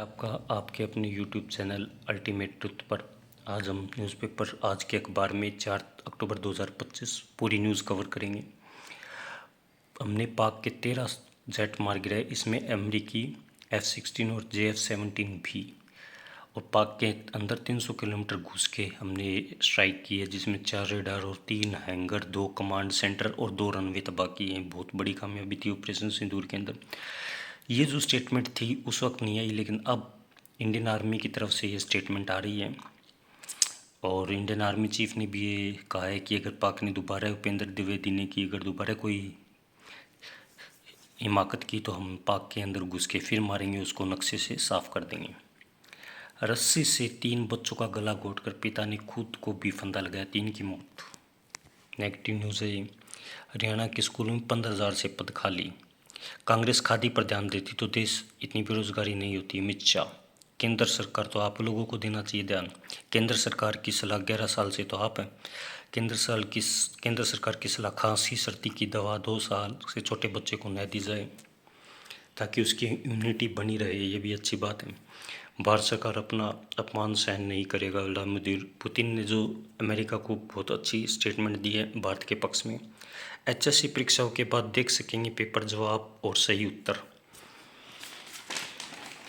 आपका आपके अपने यूट्यूब चैनल अल्टीमेट ट्रुथ पर आज हम न्यूज़पेपर आज के अखबार में 4 अक्टूबर 2025 पूरी न्यूज़ कवर करेंगे। हमने पाक के 13 जेट मार गिराए, इसमें अमेरिकी F-16 और JF-17 भी, और पाक के अंदर 300 किलोमीटर घुस के हमने स्ट्राइक की है, जिसमें 4 रेडार और 3 हैंगर, 2 कमांड सेंटर और 2 रनवे तबाह किए हैं। बहुत बड़ी कामयाबी थी ऑपरेशन सिंदूर के अंदर। ये जो स्टेटमेंट थी उस वक्त नहीं आई, लेकिन अब इंडियन आर्मी की तरफ से ये स्टेटमेंट आ रही है, और इंडियन आर्मी चीफ ने भी ये कहा है कि अगर पाक ने दोबारा उपेंद्र द्विवेदी ने की अगर दोबारा कोई हिमाकत की तो हम पाक के अंदर घुस के फिर मारेंगे, उसको नक्शे से साफ कर देंगे। रस्सी से 3 बच्चों का गला घोटकर पिता ने खुद को भी फंदा लगाया, 3 की मौत। नेगेटिव न्यूज़ है। हरियाणा के स्कूलों में 15,000 से पद खाली। कांग्रेस खादी पर ध्यान देती तो देश इतनी बेरोजगारी नहीं होती। अमित शाह। केंद्र सरकार तो आप लोगों को देना चाहिए ध्यान। केंद्र सरकार की सलाह 11 साल से तो आप हैं। केंद्र सरकार की सलाह खांसी सर्दी की दवा 2 साल से छोटे बच्चे को न दी जाए ताकि उसकी इम्यूनिटी बनी रहे, ये भी अच्छी बात है। भारत सरकार अपना अपमान सहन नहीं करेगा। व्लादिमीर पुतिन ने जो अमेरिका को बहुत अच्छी स्टेटमेंट दी है भारत के पक्ष में। HSC परीक्षाओं के बाद देख सकेंगे पेपर जवाब और सही उत्तर।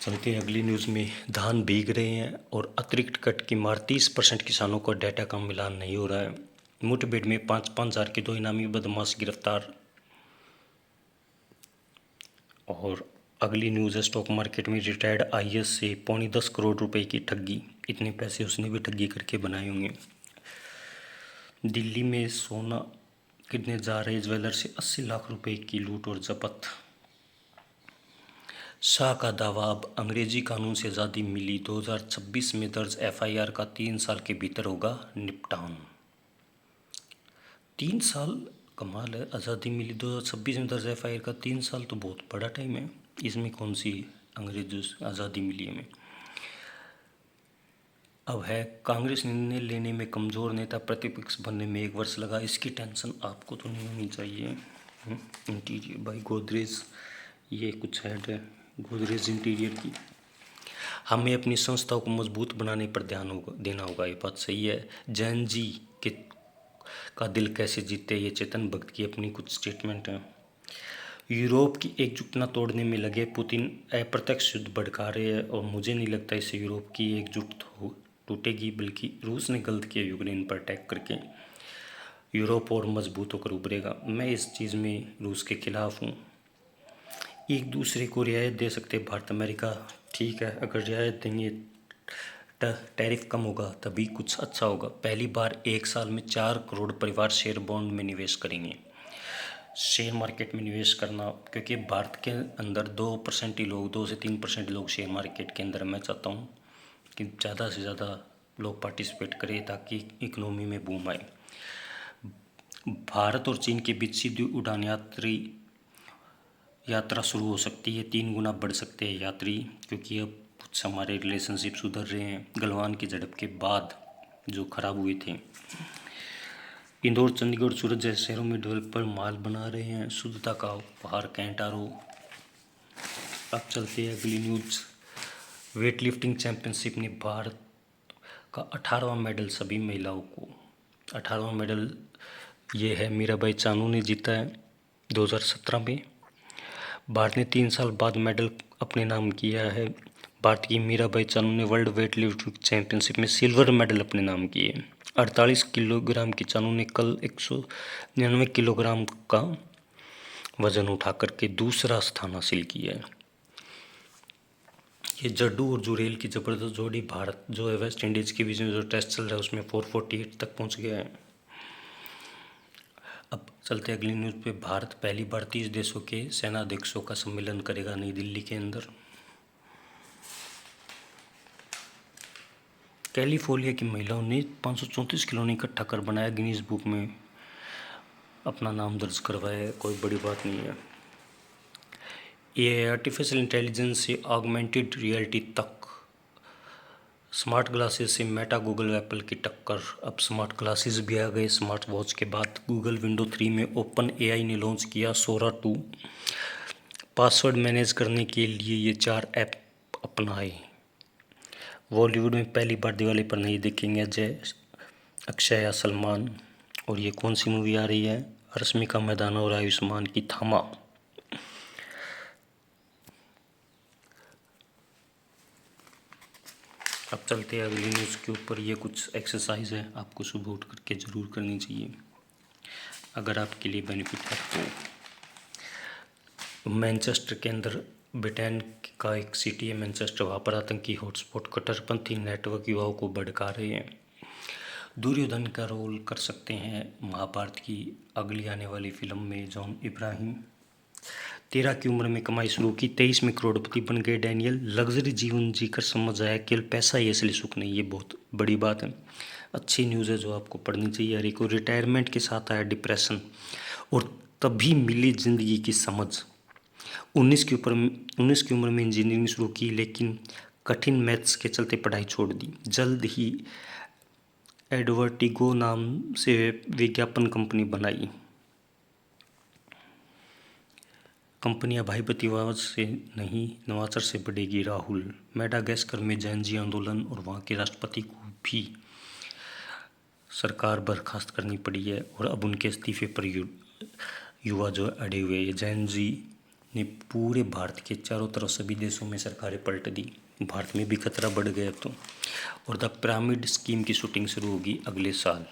चलते हैं अगली न्यूज़ में। धान भीग रहे हैं और अतिरिक्त कट की मार, 30% किसानों को डाटा का मिलान नहीं हो रहा है। मुठभेड़ में 5-5 हज़ार के 2 इनामी बदमाश गिरफ्तार। और अगली न्यूज़ है, स्टॉक मार्केट में रिटायर्ड IAS से 9.25 करोड़ रुपए की ठगी। इतने पैसे उसने भी ठगी करके बनाए होंगे। दिल्ली में सोना कितने जा रहे ज्वेलर से 80 लाख रुपए की लूट और जब्त। शाह का दावा, अब अंग्रेजी कानून से आज़ादी मिली। 2026 में दर्ज FIR का 3 साल के भीतर होगा निपटान। 3 साल कमाल है। आज़ादी मिली 2026 में दर्ज FIR का 3 साल तो बहुत बड़ा टाइम है। इसमें कौन सी अंग्रेजों से आज़ादी मिली हमें। अब है, कांग्रेस निर्णय लेने में कमज़ोर, नेता प्रतिपक्ष बनने में 1 वर्ष लगा। इसकी टेंशन आपको तो नहीं होनी चाहिए। इंटीरियर बाय गोदरेज, ये कुछ ऐड है गोदरेज इंटीरियर की। हमें अपनी संस्थाओं को मजबूत बनाने पर ध्यान देना होगा, ये बात सही है। जैन जी का दिल कैसे जीते, ये चेतन भगत की अपनी कुछ स्टेटमेंट है। यूरोप की एकजुटता तोड़ने में लगे पुतिन, अप्रत्यक्ष युद्ध भड़का रहे हैं, और मुझे नहीं लगता इससे यूरोप की एकजुट टूटेगी, बल्कि रूस ने गलत किया यूक्रेन पर अटैक करके। यूरोप और मजबूत होकर उभरेगा। मैं इस चीज़ में रूस के खिलाफ हूँ। एक दूसरे को रियायत दे सकते भारत अमेरिका, ठीक है, अगर रियायत देंगे टैरिफ कम होगा तभी कुछ अच्छा होगा। पहली बार 1 साल में 4 करोड़ परिवार शेयर बॉन्ड में निवेश करेंगे। शेयर मार्केट में निवेश करना, क्योंकि भारत के अंदर 2% ही लोग, 2 से 3% लोग शेयर मार्केट के अंदर। मैं चाहता हूँ कि ज़्यादा से ज़्यादा लोग पार्टिसिपेट करें ताकि इकोनॉमी में बूम आए। भारत और चीन के बीच सीधी उड़ान यात्रा शुरू हो सकती है। 3 गुना बढ़ सकते हैं यात्री, क्योंकि अब कुछ हमारे रिलेशनशिप सुधर रहे हैं गलवान की झड़प के बाद जो खराब हुए थे। इंदौर, चंडीगढ़, सूरत जैसे शहरों में डेवलपर माल बना रहे हैं। शुद्धता का उपहार कैंटारो। अब चलते हैं अगली न्यूज़। वेट लिफ्टिंग चैंपियनशिप ने भारत का 18वां मेडल सभी महिलाओं को। 18वां मेडल ये है, मीराबाई चानू ने जीता है 2017 में। भारत ने 3 साल बाद मेडल अपने नाम किया है। भारत की मीराबाई चानू ने वर्ल्ड वेट लिफ्टिंग चैंपियनशिप में सिल्वर मेडल अपने नाम किए। 48 किलोग्राम की चानू ने कल 199 किलोग्राम का वजन उठा करके दूसरा स्थान हासिल किया है। ये जड्डू और जुरेल की ज़बरदस्त जोड़ी भारत जो है वेस्ट इंडीज़ के बीच में जो टेस्ट चल रहा है उसमें 448 तक पहुंच गया है। अब चलते अगली न्यूज़ पे। भारत पहली बार 30 देशों के सेनाध्यक्षों का सम्मेलन करेगा नई दिल्ली के अंदर। कैलिफोर्निया की महिलाओं ने 534 किलो इकट्ठा कर बनाया, गिनीज बुक में अपना नाम दर्ज करवाया। कोई बड़ी बात नहीं है। ये आर्टिफिशियल इंटेलिजेंस से ऑगमेंटेड रियलिटी तक, स्मार्ट ग्लासेस से मेटा, गूगल, एप्पल की टक्कर। अब स्मार्ट ग्लासेस भी आ गए स्मार्ट वॉच के बाद। गूगल विंडो 3 में ओपन AI ने लॉन्च किया सोरा 2। पासवर्ड मैनेज करने के लिए ये 4 ऐप अपनाए। बॉलीवुड में पहली बार दिवाली पर नहीं देखेंगे अजय, अक्षय या सलमान। और ये कौन सी मूवी आ रही है? रश्मिका मैदाना और आयुष्मान की थामा। अब चलते हैं अगली न्यूज़ के ऊपर। ये कुछ एक्सरसाइज है, आपको सुबह उठ करके ज़रूर करनी चाहिए अगर आपके लिए बेनिफिट है तो। मैनचेस्टर के अंदर ब्रिटेन का एक सिटी है मैनचेस्टर, वहाँ पर आतंकी हॉटस्पॉट कट्टरपंथी नेटवर्क युवाओं को भड़का रहे हैं। दुर्योधन का रोल कर सकते हैं महाभारत की अगली आने वाली फिल्म में जॉन इब्राहिम। 13 की उम्र में कमाई शुरू की, 23 में करोड़पति बन गए डैनियल। लग्जरी जीवन जीकर समझ आया केवल पैसा ही असली सुख नहीं। ये बहुत बड़ी बात है, अच्छी न्यूज़ है जो आपको पढ़नी चाहिए। हर एक को रिटायरमेंट के साथ आया डिप्रेशन और तभी मिली जिंदगी की समझ। 19 की उम्र में इंजीनियरिंग शुरू की, लेकिन कठिन मैथ्स के चलते पढ़ाई छोड़ दी। जल्द ही एडवर्टिगो नाम से विज्ञापन कंपनी बनाई। कंपनियां भाईपतिवाद से नहीं नवाचार से बढ़ेगी। राहुल। मेडागास्कर में जैनजी आंदोलन और वहाँ के राष्ट्रपति को भी सरकार बर्खास्त करनी पड़ी है और अब उनके इस्तीफे पर युवा जो अड़े हुए हैं। जैनजी ने पूरे भारत के चारों तरफ सभी देशों में सरकारें पलट दी। भारत में भी खतरा बढ़ गया तो। और द पिरामिड स्कीम की शूटिंग शुरू होगी अगले साल।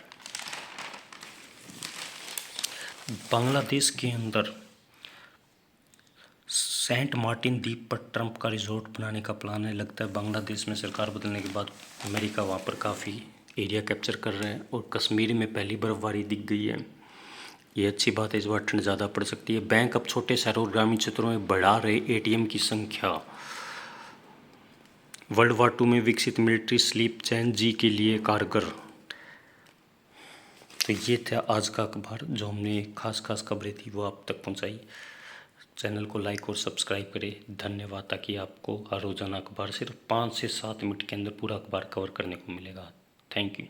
बांग्लादेश के अंदर सेंट मार्टिन द्वीप पर ट्रंप का रिजॉर्ट बनाने का प्लान है। लगता है बांग्लादेश में सरकार बदलने के बाद अमेरिका वहाँ पर काफ़ी एरिया कैप्चर कर रहे हैं और कश्मीर में पहली बर्फबारी दिख गई है। ये अच्छी बात है, इस बार ठंड ज़्यादा पड़ सकती है। बैंक अब छोटे शहरों और ग्रामीण क्षेत्रों में बढ़ा रहे एटीएम की संख्या। वर्ल्ड वार 2 में विकसित मिलिट्री स्लीप चैन जी के लिए कारगर। तो ये था आज का अखबार, जो हमने खास खबरें थी वो आप तक पहुंचाई। चैनल को लाइक और सब्सक्राइब करें। धन्यवाद। ताकि आपको हर रोज़ाना अखबार सिर्फ 5 से 7 मिनट के अंदर पूरा अखबार कवर करने को मिलेगा। Thank you.